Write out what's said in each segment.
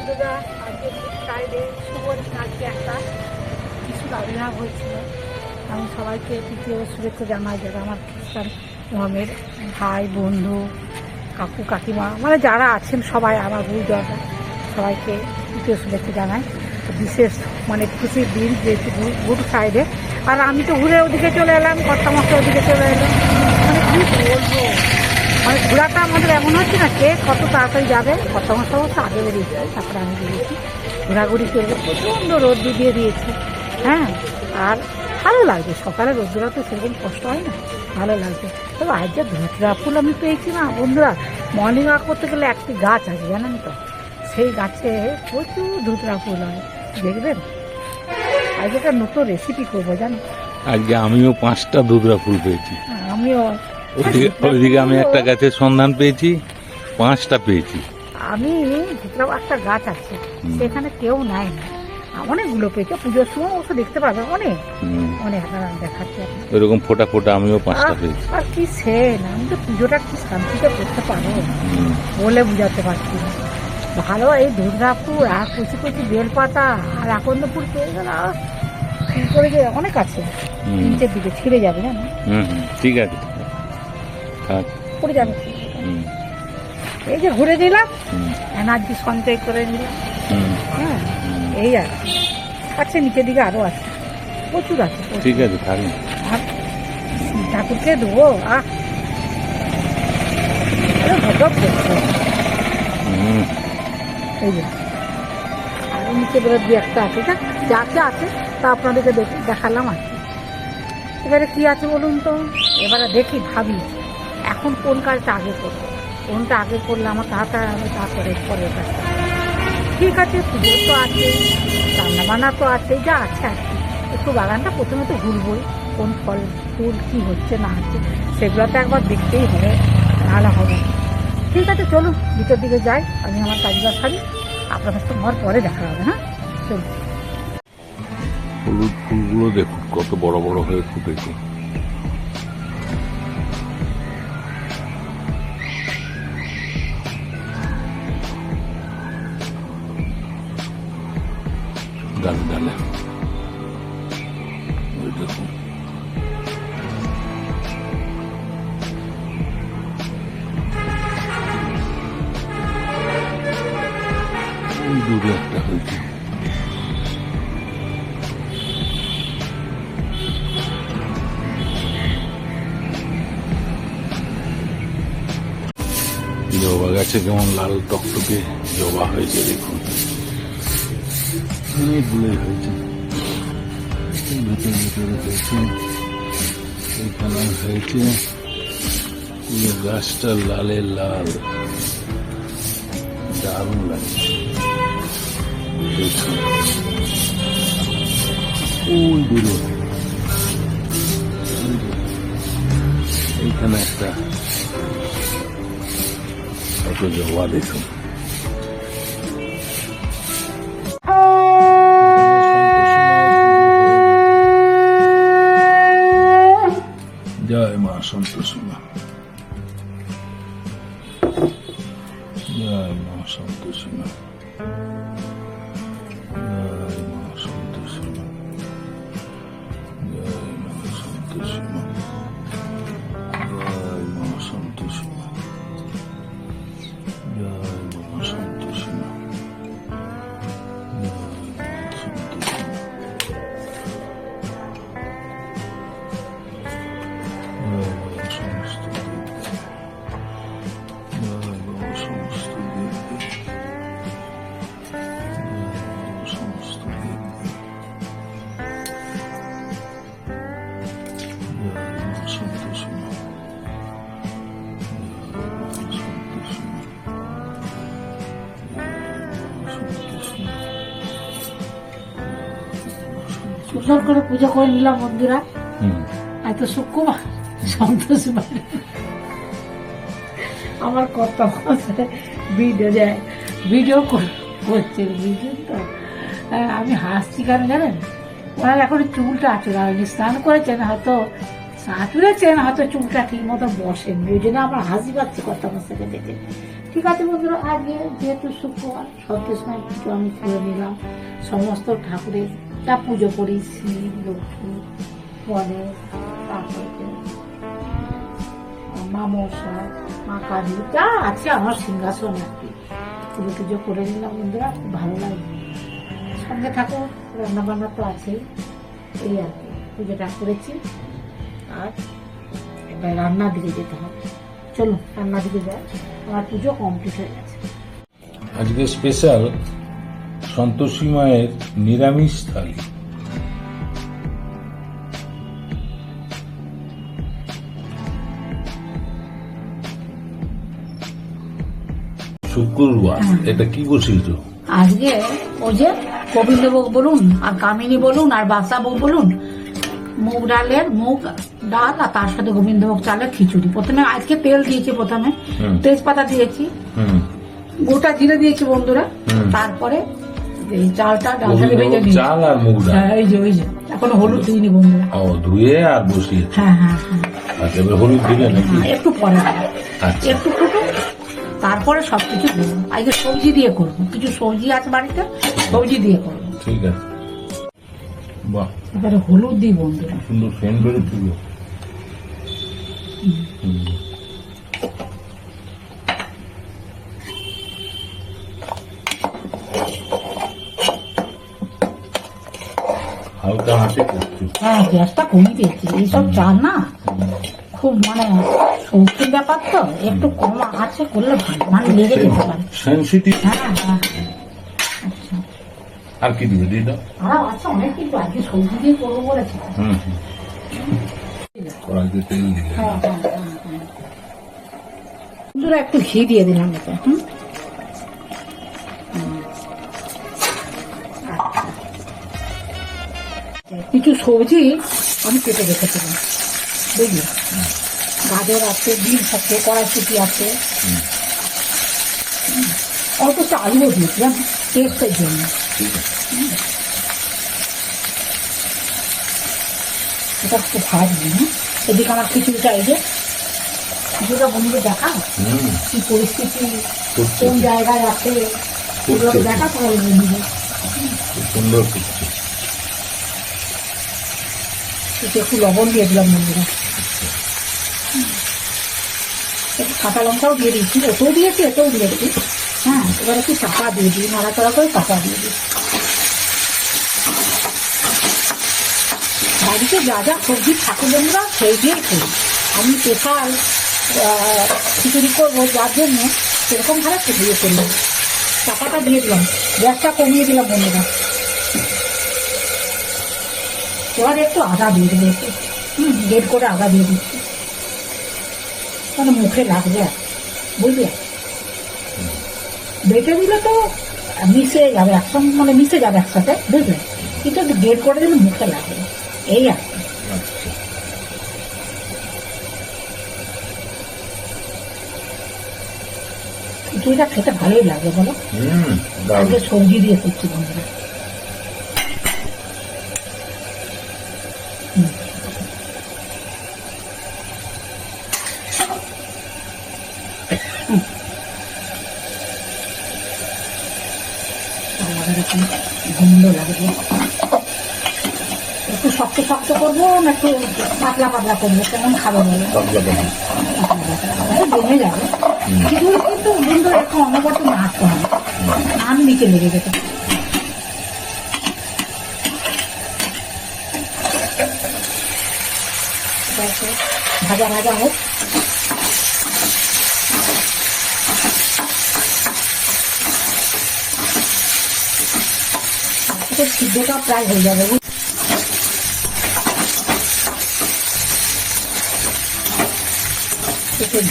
বন্ধুরা, আজকে ফ্রাইডে শুভ আজকে একটা কিছু আবির্ভাব হয়েছিল। আমি সবাইকে তৃতীয় শুভেচ্ছা জানাই, যারা আমার খ্রিস্টান ধর্মের ভাই বন্ধু কাকু কাকিমা মানে যারা আছেন সবাই আমার গুরুজনরা সবাইকে তৃতীয় শুভেচ্ছা জানাই। বিশেষ মানে খুশির দিন যেহেতু গুড ফ্রাইডে। আর আমি তো ঘুরে ওদিকে চলে এলাম, কর্তামশাই ওদিকে চলে এলাম। মানে কী বলবো, মানে ঘোরাটা আমাদের এমন হচ্ছে না কে কত তাড়াতাড়ি যাবে। কর্তামশাই অবশ্য আগে বেরিয়েছে, তারপরে আমি বেরিয়েছি ঘোরাঘুরি করবো। প্রচণ্ড রোদ্দু দিয়ে দিয়েছে, হ্যাঁ। আর ভালো লাগছে, সকালে রোদ্দুরা তো সেরকম কষ্ট হয় না, ভালো লাগছে। তবে আজ যা ধুতরা ফুল আমি পেয়েছি না বন্ধুরা, মর্নিং ওয়াক করতে গেলে একটি গাছ আছে জানেন তো, সেই গাছে প্রচুর ধুতরা ফুল হয়, দেখবেন। আজকে একটা নতুন রেসিপি করবো জানো। আজকে আমিও 5টা ধুতরা ফুল পেয়েছি। আমিও ওইদিকে আমি একটা গাছের সন্ধান পেয়েছি, 5টা পেয়েছি। আমি ধুতরা একটা গাছ আছে সেখানে কেউ নাই না, অনেকগুলো পেয়েছে। পুজোর সময় অবশ্য দেখতে পাবে, অনেক অনেক দেখাচ্ছে। ওইরকম ফোটা ফোটা আমিও 5টা পেয়েছি। আর কি সেন, আমি তো পুজোটা কি শান্তিতে করতে পারবো বলে বুঝাতে পারছি না। ভালো এই ধুতরা ফুল আর কচি কচি বেলপাতা আর আকন্দ ফুল পেয়ে গেল করে যে অনেক আছে। নিচের দিকে ছিঁড়ে যাবে জানো। ঠিক আছে, পড়ে যাবে। এই যে ঘুরে দিলাম, এনার্জি সঞ্চয় করে নিলাম, হ্যাঁ এই আর আছে। নিচের দিকে আরো আছে, প্রচুর আছে। ঠিক আছে, থাকবে। আর ঠাকুরকে দেবো। এই যে আরো নিচে বেরো দু একটা আছে, যা আছে তা আপনাদেরকে দেখালাম আর কি। এবারে কি আছে বলুন তো, এবারে দেখি ভাবি এখন কোন কাজটা আগে করবো, কোনটা আগে করলে আমার তাড়াতাড়ি আমি তারপরে পরের কাজটা। ঠিক আছে, পুজো তো আছে, রান্নাবান্না তো আছে, যা আছে আর কি। একটু বাগানটা প্রথমে তো ঘুরবই, কোন ফল ফুল কী হচ্ছে না হচ্ছে সেগুলো তো একবার দেখতেই হবে, নাহলে হবে। ঠিক আছে চলুন ভিতর দিকে যাই, আমি আমার কাজগুলো সারি, আপনাদের তো আমার পরে দেখা হবে। হ্যাঁ চলুন। হলুদ ফুলগুলো দেখুন কত বড় বড় হয়ে ফুটেছে। ডালে ডালে ওই দেখুন, ওই দূরে একটা হয়েছে। জবা গাছে কেমন লাল টকটকে জবা হয়েছে দেখুন, অনেকগুলোই হয়েছে। ভিতরে ভিতরে হয়েছে, এখানে হয়েছে। পুরো গাছটা লালে লাল, দারুণ লাগছে। ওই দূরে এইখানে একটা কত জবা দেখুন। জয় মা সন্তোষী মা, জয় মা সন্তোষী মা, জয় মা সন্তোষী মা, জয় মা সন্তোষী মা, জয় মা সন্তোষী মা, জয় মা সন্তোষী মা, সুন্দর করে পুজো করে নিলাম বন্ধুরা। আজ তো শুক্রবার, সন্তোষী বাড়ি আমার কর্তা ভিডিও যায়, ভিডিও করছে বুঝলেন তো। আমি হাসছি কেন জানেন, ওনার এখন চুলটা আঁচড়া হয়নি, স্নান করেছেন হয়তো চা তুলেছেন, হয়তো চুলটা ঠিক মতো বসেন, ওই জন্য আমার হাসি পাচ্ছে কথা বলতে দেখে। ঠিক আছে বন্ধুরা, আজকে যেহেতু শুক্রবার সন্তোষময় পুজো আমি করে নিলাম, সমস্ত ঠাকুরের যা পুজো করি, শিব, লক্ষ্মী, গণেশ, তারপরে মা মনসা, মা কালী, যা আছে আমার সিংহাসন আর কি, পুজো টুজো করে নিলাম বন্ধুরা, খুব ভালো লাগে। সঙ্গে থাকো, রান্না বান্না তো আছেই, এই আর কি পুজোটা করেছি। আর এবার রান্নার দিকে যেতে হবে, চলো রান্নার দিকে যাই, আমার পুজো কমপ্লিট হয়ে গেছে। আজকে স্পেশাল সন্তোষী মায়ের নিরামিষ থালি। শুক্রবার, এটা কি বসিয়েছো? আজকে ওই যে গোবিন্দভোগ বলুন আর কামিনী বলুন আর বাসাভোগ বলুন, মুগ ডালের মুগ ডাল আর তার সাথে গোবিন্দভোগ চালের খিচুড়ি। প্রথমে আজকে তেল দিয়েছি, প্রথমে তেজপাতা দিয়েছি, গোটা জিরে দিয়েছি বন্ধুরা, তারপরে এই চালটা ডালটা ভেজে নিয়েছি। চাল আর মুগ ডাল, হ্যাঁ এই যে এখনো হলুদ দিইনি বন্ধুরা। ও ধুয়ে আর বসিয়ে। হ্যাঁ হ্যাঁ হ্যাঁ, আচ্ছা, এবার হলুদ দিলে নাকি? একটু পরে আচ্ছা। একটু ফুটো, তারপরে সবকিছু দেবো। আজকে সবজি দিয়ে করবো, কিছু সবজি আছে বাড়িতে, সবজি দিয়ে করবো। ঠিক আছে, বাহ, এবারে হলুদ দিই বন্ধুরা। সুন্দর ফ্যান বেরোচ্ছিল। হালকা হাতে করছি। হ্যাঁ, গ্যাসটা কমিয়ে দিয়েছি, এইসব চাল না খুব মানে শৌখিন ব্যাপার তো, একটু কম আছে করলে ভালো, মানে লেগে যেতে পারে। সেনসিটিভ। হ্যাঁ হ্যাঁ, আচ্ছা। আর কি দিবে দিয়ে দাও। আরও আছে অনেক কিছু, আজকে সবজি দিয়ে করবো বলেছি। কড়াইতে তেল দিলে। হ্যাঁ হ্যাঁ হ্যাঁ হ্যাঁ, বন্ধুরা একটু ঘি দিয়ে দিলাম এটা। কিছু সবজি আমি কেটে রেখেছিলাম, বুঝলি, গাজর আছে, বিনস আছে, কড়াইশুটি আছে, অল্প একটু আলুও দিয়েছিলাম টেস্টের জন্য। এটা একটু ভাজবি। এদিকে আমার খিচুড়িটা, এই যে খিচুড়িটা বন্ধুকে দেখা কি পরিস্থিতি, কোন জায়গায় আছে, দেখা তাহলে বন্ধুকে। সুন্দর করছে। একটু লবণ দিয়ে দিলাম বন্ধুরা, একটু কাঁচা লঙ্কাও দিয়ে দিয়েছি, ওতেও দিয়েছি এতেও দিয়েছি। হ্যাঁ, এবার একটু চাপা দিয়ে দিই, নাড়াচাড়া করে চাপা দিয়ে দিই। বাড়িতে যা যা সবজি থাকে বন্ধুরা সেই দিয়েই করি। আমি স্পেশাল খিচুড়ি করবো যার জন্য সেরকম ভাবে দিয়ে করলাম, চাপাটা দিয়ে দিলাম, গ্যাসটা কমিয়ে দিলাম বন্ধুরা। এবার একটু আদা দিয়ে দেবো, একটু গেট করে আদা দিয়ে দিচ্ছি, মানে মুখে লাগবে আর, বুঝলি, বেটে দিলে তো মিশে যাবে একসঙ্গে, মানে মিশে যাবে একসাথে, বুঝলে, কিন্তু একটু গেট করে দিলে মুখে লাগবে, এই আর কি। খিচুড়িটা খেতে ভালোই লাগে বলো, আজকে সবজি দিয়ে করছি বন্ধুরা। গন্ধ লাগে, একটু শক্ত শক্ত করবো না একটু পাতলা পাতলা করবো, কেমন খাবে বলো, জমে যাবে। খিচুড়ি কিন্তু বন্ধু একটু অনবরত নাড়তে হবে, নান নিচে লেগে যেতে। ভাজা ভাজা হোক, সিদ্ধটা প্রায় হয়ে যাবে।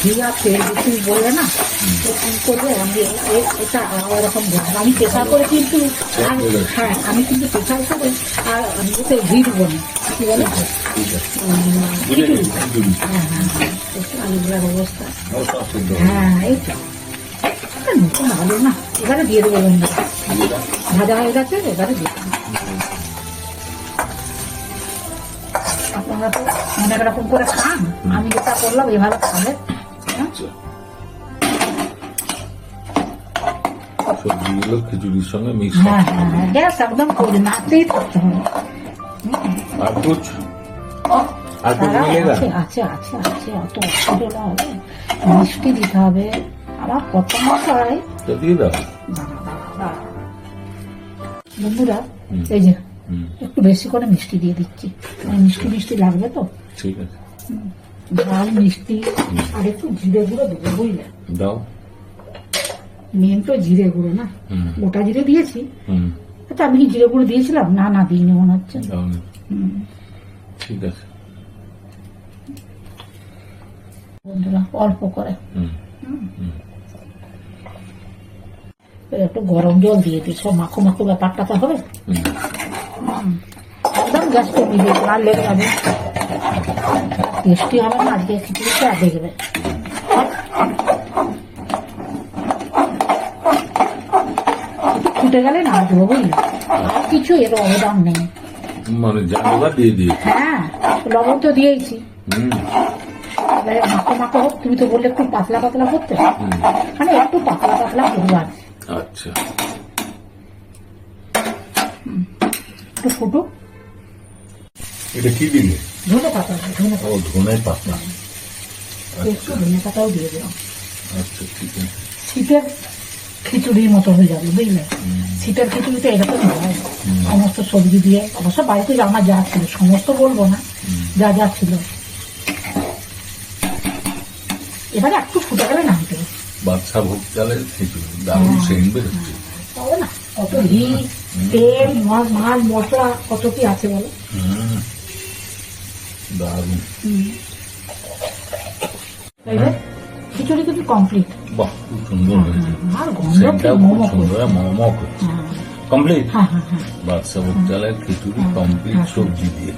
ঘি আর তেল কিছু বললে না, কি করবে, আমি এটা ওরকম আমি প্রেশার করে কিন্তু, হ্যাঁ আমি কিন্তু প্রেশার করে আর আমি ওতে ঘি দেবো না, কি বলে, হ্যাঁ হ্যাঁ হ্যাঁ, আলুগুলার অবস্থা, হ্যাঁ এই তো নতুন আলু না, এবারে দিয়ে দেবো বন্ধু, ভাজা হয়ে গেছে, এবারে দিয়ে দেবো। আমরা তো অনেক রকম করে খান, আমি যেটা করলাম এভাবে খাবে। আচ্ছা, সবজিগুলো খিচুড়ির সঙ্গে মিক্স হ্যাঁ হ্যাঁ হ্যাঁ, গ্যাস একদম করে নাড়তেই থাকতে হবে। আর কুছ আর কুছ তারা মিলেগা? আছে আছে আছে আছে, অত অসুবিধা হবে। মিষ্টি দিতে হবে, আমার কত মশাই। তো দিয়ে দাও। বন্ধুরা হুম। এই যে হুম, একটু বেশি করে মিষ্টি দিয়ে দিচ্ছি, মিষ্টি মিষ্টি লাগবে তো, ঠিক আছে, ঝাল মিষ্টি। আর একটু জিরে গুঁড়ো দেবো, বুঝলে, দাও। মেন তো জিরে গুঁড়ো না, হুম গোটা জিরে দিয়েছি। হুম, আচ্ছা আমি কি জিরে গুঁড়ো দিয়েছিলাম? না না দিইনি মনে হচ্ছে। দাও না। হুম। ঠিক আছে। বন্ধুরা অল্প করে হুম হুম, এবার একটু গরম জল দিয়ে দিই, সব মাখো মাখো ব্যাপারটা তো হবে। হুম। একদম গ্যাস কমিয়ে দিয়ে আর লেগে যাবে, টেস্টি হবে না আজকে খিচুড়িটা, দেখবে। ফুটে গেলে না দেবো, বুঝলি, আর কিছু এর অবদান নেই। মানে জানোলা দিয়ে দিয়ে। হ্যাঁ লবণ তো দিয়েছি, হুম এবারে মাখো মাখো হোক। তুমি তো বললে একটু পাতলা পাতলা করতে, হুম, মানে একটু পাতলা পাতলা করবো আর কি। আচ্ছা। একটু ফুটো। এটা কি দিলে? ধনে পাতা, ধনে ও, ধনে পাতা। একটু ধনে পাতাও দিয়ে দিলাম। আচ্ছা, ঠিক আছে। শীতের খিচুড়ির মতো হয়ে যাবে, বুঝলে। শীতের খিচুড়িতে এরকম হয়, সমস্ত সবজি দিয়ে। অবশ্য বাড়িতে আমার যা ছিল, সমস্ত বলবো না, যা যা ছিল। এবারে একটু ফুটে গেলে নামতে হবে। বাদশা ভোগ চালের খিচুড়ি, দারুণ সেন্ট বেরোচ্ছে। তাও না, কত ঘি, তেল, মাছ, মশলা, কত কি আছে বলো। হুম, দারুণ। এবার খিচুড়ি কিন্তু কমপ্লিট। বাহ, খুব সুন্দর হয়েছে। আর গন্ধ কি সেন্টটাও খুব মোমো সুন্দর, মমো করছে। কমপ্লিট। হ্যাঁ হ্যাঁ হ্যাঁ বাদশা ভোগ চালের খিচুড়ি কমপ্লিট, সবজি দিয়ে।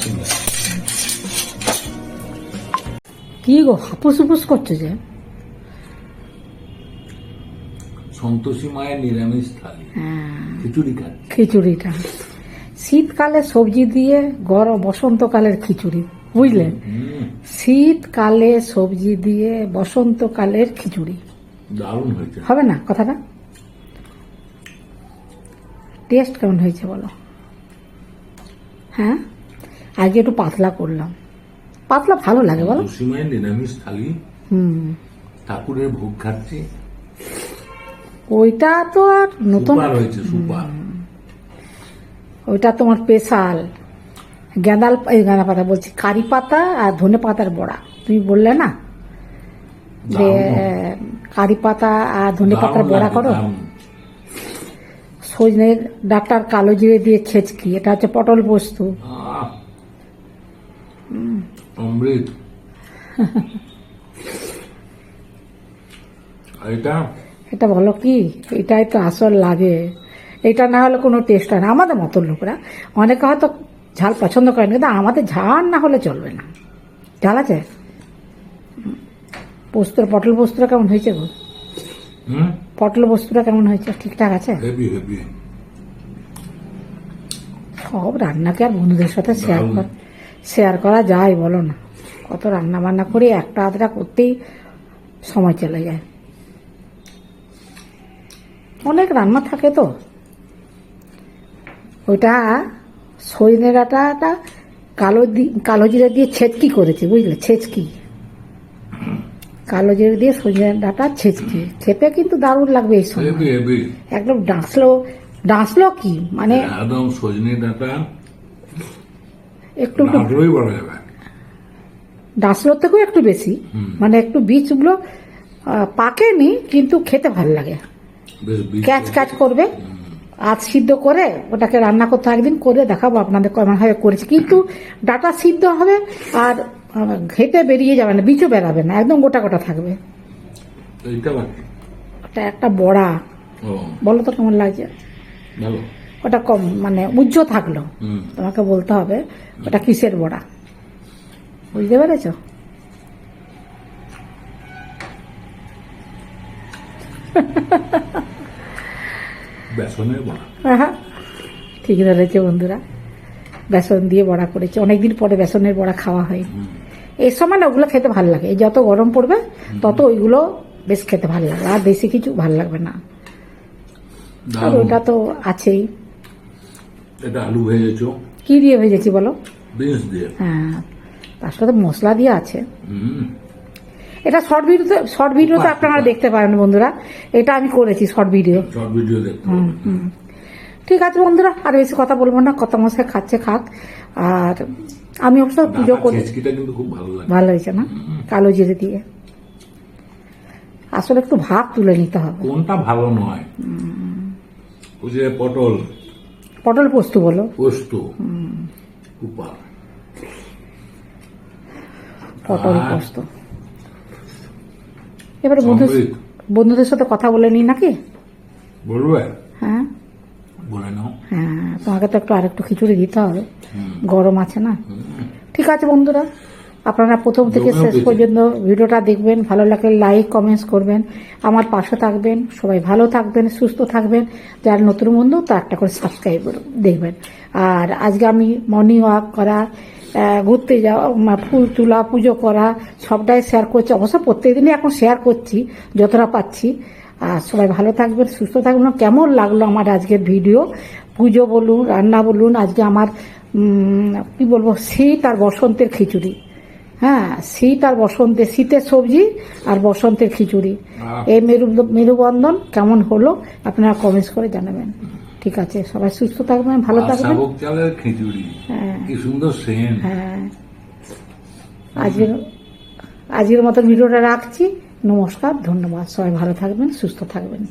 ঠিক আছে। কি গো হাপুস হুপুস করছো যে? সন্তোষী মায়ের নিরামিষ থালি, খিচুড়ি খাচ্ছি। খিচুড়িটা শীতকালে সবজি দিয়ে, গরম বসন্তকালের খিচুড়ি, বুঝলে। হুম, শীতকালে সবজি দিয়ে বসন্তকালের খিচুড়ি দারুণ হয়েছে। হবে না কথাটা? টেস্ট কেমন হয়েছে বলো? হ্যাঁ, আগে একটু পাতলা করলাম, পাতলা ভালো লাগে বলো। সন্তোষী মায়ের নিরামিষ থালি, হুম, ঠাকুরের ভোগ খাচ্ছি। ওইটা তো আর নতুন, সুপার হয়েছে, সুপার। ওইটা তোমার স্পেশাল গাঁদা পাতা বলছি, কারি পাতা আর ধনে পাতার বড়া। তুমি বললে না যে কারি পাতা আর ধনে পাতার বড়া করো। সজনের ডাক্তার কালো জিরে দিয়ে ছেচকি, এটা হচ্ছে পটল পোস্ত। অমৃত। এটা এটা বলো কি, এটাই তো আসল লাগে। এটা না হলে কোনো টেস্ট হয় না। আমাদের মতো লোকরা, অনেকে হয়তো ঝাল পছন্দ করেন, কিন্তু আমাদের ঝাল না হলে চলবে না। ঝাল আছে। পোস্তর, পটল পোস্তটা কেমন হয়েছে গো? পটল পোস্তটা কেমন হয়েছে? ঠিকঠাক আছে? Heavy heavy. সব রান্নাকে আর বন্ধুদের সাথে শেয়ার করা যায় বলো না? কত রান্না বান্না করে একটা আধটা করতেই সময় চলে যায়, অনেক রান্না থাকে তো। ওইটা সজনে ডাঁটাটা কালো জিরে দিয়ে ছেচকি করেছি, বুঝলে, ছেচকি, কালো জিরে দিয়ে সজনে ডাঁটা ছেচকি, খেতে কিন্তু দারুণ লাগবে এই সময়। Heavy heavy. একদম ডাঁসলো কি মানে, একদম সজনে ডাঁটা একটু নাড়লেই বলা যাবে। ডাঁসলোর থেকেও একটু বেশি, মানে একটু বীজগুলো পাকেনি, কিন্তু খেতে ভালো লাগে। বেশ বীজ ক্যাচ ক্যাচ করবে। আজ সিদ্ধ করে ওটাকে রান্না করতে একদিন করে দেখাবো আপনাদের কেমন ভাবে করেছি। কিন্তু ডাটা সিদ্ধ হবে আর ঘেটে বেরিয়ে যাবে না, বীজও বেরাবে না, একদম গোটা গোটা থাকবে। এইটা বাকি। ওটা একটা বড়া, ও, বলো তো কেমন লাগছে? ভালো। ওটা কম মানে উজ্জ্ব থাকলো, হুম, তোমাকে বলতে হবে ওটা কিসের বড়া, বুঝতে পেরেছো? বেসনের বড়া। হ্যাঁ, ঠিক ধরেছে বন্ধুরা। বেসন দিয়ে বড়া করেছি, অনেকদিন পরে বেসনের বড়া খাওয়া হয়। এই সময় না ওগুলো খেতে ভালো লাগে, এই যত গরম পড়বে তত ওইগুলো বেশ খেতে ভালো লাগে, আর বেশি কিছু ভালো লাগবে না। আর ওটা তো আছেই। এটা আলু ভেজেছো? কি দিয়ে ভেজেছি বলো? বিনস দিয়ে। হ্যাঁ, তার সাথে মশলা দিয়ে আছে। হুম। এটা শর্ট ভিডিওতে আপনারা দেখতে পারেন বন্ধুরা, এটা আমি করেছি শর্ট ভিডিও। শর্ট ভিডিও দেখতে হবে। ঠিক আছে বন্ধুরা, আর বেশি কথা বলবো না, কত মশাই খাচ্ছে খাক। আর আমি অবশ্য পুজো করি। ছেচকিটা কিন্তু খুব ভালো লাগে। ভালো হয়েছে না, কালো জিরে দিয়ে। আসলে একটু ভাগ তুলে নিতে হবে। কোনটা ভালো নয়? ওই যে পটল পোস্ত বলো। পোস্ত উপার পটল আর পোস্ত। এবারে অমৃত। বন্ধুদের সাথে কথা বলে নি নাকি? বলবে? হ্যাঁ বলে নাও। হ্যাঁ, তোমাকে তো আরেকটু খিচুড়ি দিতে হবে, গরম আছে না। ঠিক আছে বন্ধুরা, আপনারা প্রথম থেকে শেষ পর্যন্ত ভিডিওটা দেখবেন, ভালো লাগলে লাইক কমেন্টস করবেন, আমার পাশে থাকবেন। সবাই ভালো থাকবেন, সুস্থ থাকবেন। যারা নতুন বন্ধু তো একটা করে সাবস্ক্রাইব দেখবেন। আর আজকে আমি মর্নিং ওয়াক করা, ঘুরতে যাওয়া, ফুল তোলা, পুজো করা সবটাই শেয়ার করছি। অবশ্য প্রত্যেকদিনই এখন শেয়ার করছি যতটা পাচ্ছি। আর সবাই ভালো থাকবেন, সুস্থ থাকবেন। কেমন লাগলো আমার আজকের ভিডিও, পুজো বলুন, রান্না বলুন, আজকে আমার কি বলবো, শীত আর বসন্তের খিচুড়ি। হ্যাঁ, শীত আর বসন্তের, শীতের সবজি আর বসন্তের খিচুড়ি, এই মেরুবন্ধন কেমন হলো আপনারা কমেন্টস করে জানাবেন। ঠিক আছে, সবাই সুস্থ থাকবেন, ভালো থাকবেন। শাবক চালের খিচুড়ি, কি সুন্দর সেন। হ্যাঁ, আজকের মতো ভিডিওটা রাখছি। নমস্কার, ধন্যবাদ। সবাই ভালো থাকবেন, সুস্থ থাকবেন।